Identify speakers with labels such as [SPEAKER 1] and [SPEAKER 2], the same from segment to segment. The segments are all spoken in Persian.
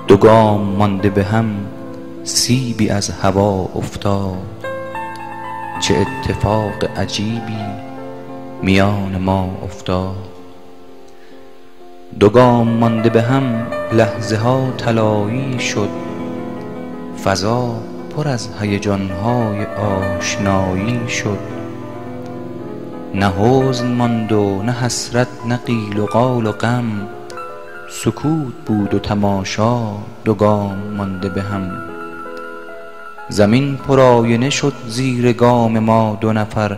[SPEAKER 1] دو گام مانده به هم سیبی از هوا افتاد. چه اتفاق عجیبی میان ما افتاد. دو گام مانده به هم لحظه ها طلایی شد. فضا پر از هیجان های آشنایی شد. نه حزن ماند و نه حسرت، نه قیل و قال و غم. سکوت بود و تماشا دو گام مانده به هم. زمین پرآینه شد زیر گام ما دو نفر.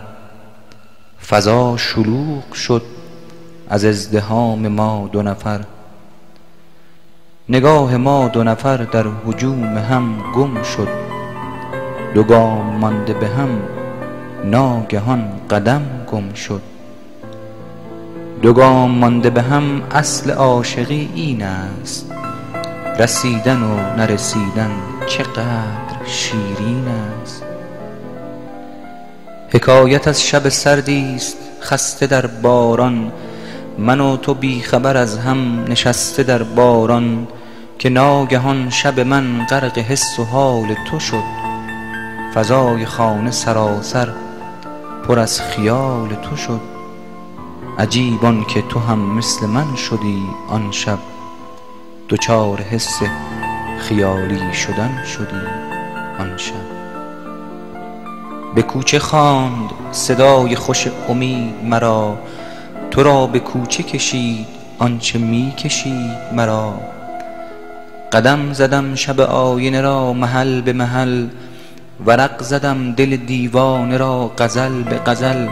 [SPEAKER 1] فضا شلوغ شد از ازدحام ما دو نفر. نگاه ما دو نفر در هجوم هم گم شد. دو گام مانده به هم ناگهان قدم گم شد. دو گام مانده به هم اصل عاشقی این است. رسیدن و نرسیدن چقدر شیرین است. حکایت از شب سردی است خسته در باران. من و تو بی خبر از هم نشسته در باران. که ناگهان شب من غرق حس و حال تو شد. فضای خانه سراسر پر از خیال تو شد. عجیب آن که تو هم مثل من شدی آن شب. دچار حس خیالی شدن شدی آن شب. به کوچه خواند صدای خوش امید مرا. تو را به کوچه کشید آنچه می کشید مرا. قدم زدم شب آینه را محل به محل. ورق زدم دل دیوانه را غزل به غزل.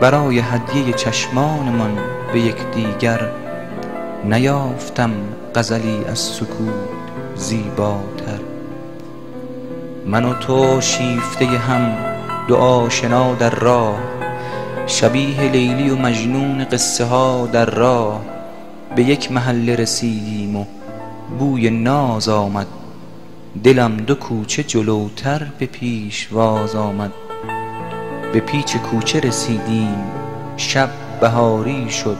[SPEAKER 1] برای هدیه چشمانمان به یکدیگر. نیافتم غزلی از سکوت زیباتر. من و تو شیفته هم دو آشنا در راه. شبیه لیلی و مجنون قصه ها در راه. به یک محله رسیدیم و بوی ناز آمد. دلم دو کوچه جلوتر به پیشواز آمد. به پیچ کوچه رسیدیم شب بهاری شد.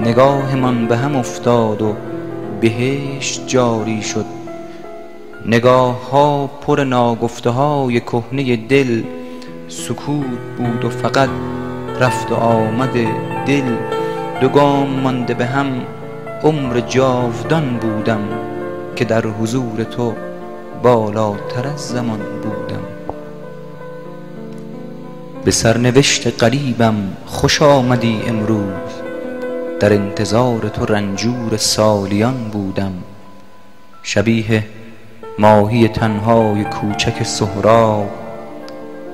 [SPEAKER 1] نگاهمان به هم افتاد و بهشت جاری شد. نگاه ها پر ناگفته های کهنه دل. سکوت بود و فقط رفت و آمد دل. دو گام مانده به هم عمر جاودان بودم. که در حضور تو بالاتر از زمان بودم. به سرنوشت غریبم خوش آمدی امروز. در انتظار تو رنجور سالیان بودم. شبیه ماهی تنهای کوچک سهراب.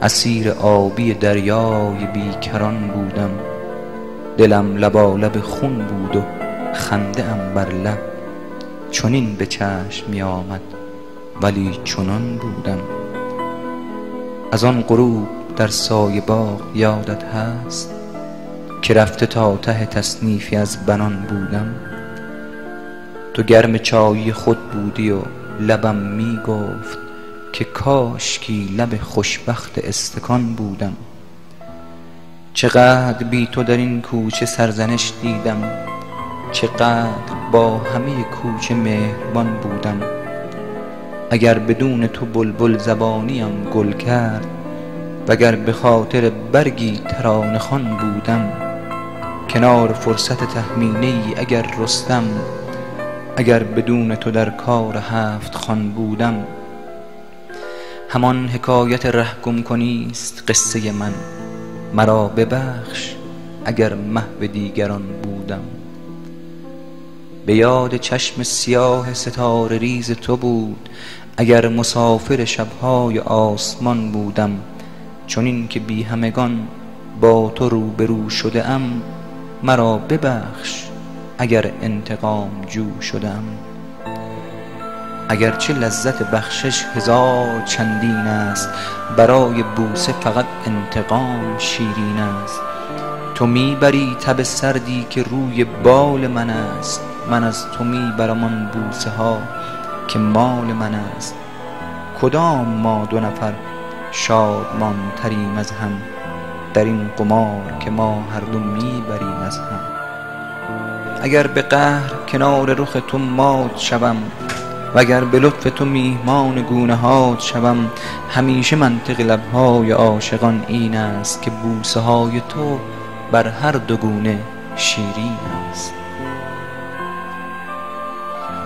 [SPEAKER 1] اسیر آبی دریای بیکران بودم. دلم لبالب خون بود و خنده ام بر لب. چنین به چشم می آمد ولی چنان بودم. از آن غروب در سایه باغ یادت هست. که رفته تا ته تصنیفی از بنان بودم. تو گرم چایی خود بودی و لبم می گفت که کاشکی لب خوشبخت استکان بودم. چقدر بی تو در این کوچه سرزنش دیدم. چقدر با همه کوچه مهربان بودم. اگر بدون تو بلبل زبانیم گل کرد. وگر به خاطر برگی ترانه خوان بودم. کنار فرصت تهمینه ای اگر رستم. اگر بدون تو در کار هفت خوان بودم. همان حکایت ره گم کنی است قصه من. مرا ببخش اگر محو دیگران بودم. به یاد چشم سیاه ستاره ریز تو بود. اگر مسافر شبهای آسمان بودم. چنین که بی همگان با تو روبرو شده ام. مرا ببخش اگر انتقام جو شدم. اگرچه لذت بخشش هزار چندین است. برای بوسه فقط انتقام شیرین است. تو میبری تب سردی که روی بال من است. من از تو میبرم آن بوسه ها که مال من است. کدام ما دو نفر شادمان تریم از هم. در این قمار که ما هر دو میبریم از هم. اگر به قهر کنار رخ تو مات شوم، وگر به لطف تو میهمان گونه هات شوم. همیشه منطق لبهای عاشقان این است که بوسه های تو بر هر دو گونه شیرین است.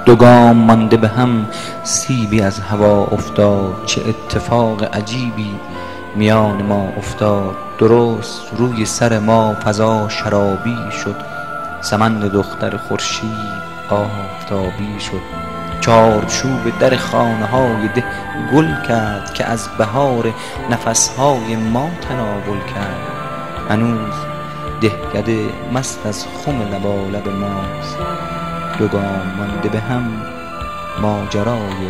[SPEAKER 1] دو گام مانده به هم سیبی از هوا افتاد، چه اتفاق عجیبی میان ما افتاد. درست روی سر ما فضا شرابی شد، سمند دختر خورشید آفتابی شد. چارچوب در خانه های ده گل کرد، که از بهار نفسهای ما تناول کرد. هنوز دهکده مست از خم لبالب ماست، دو گام مانده به هم ماجرای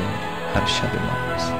[SPEAKER 1] هر شب ماست.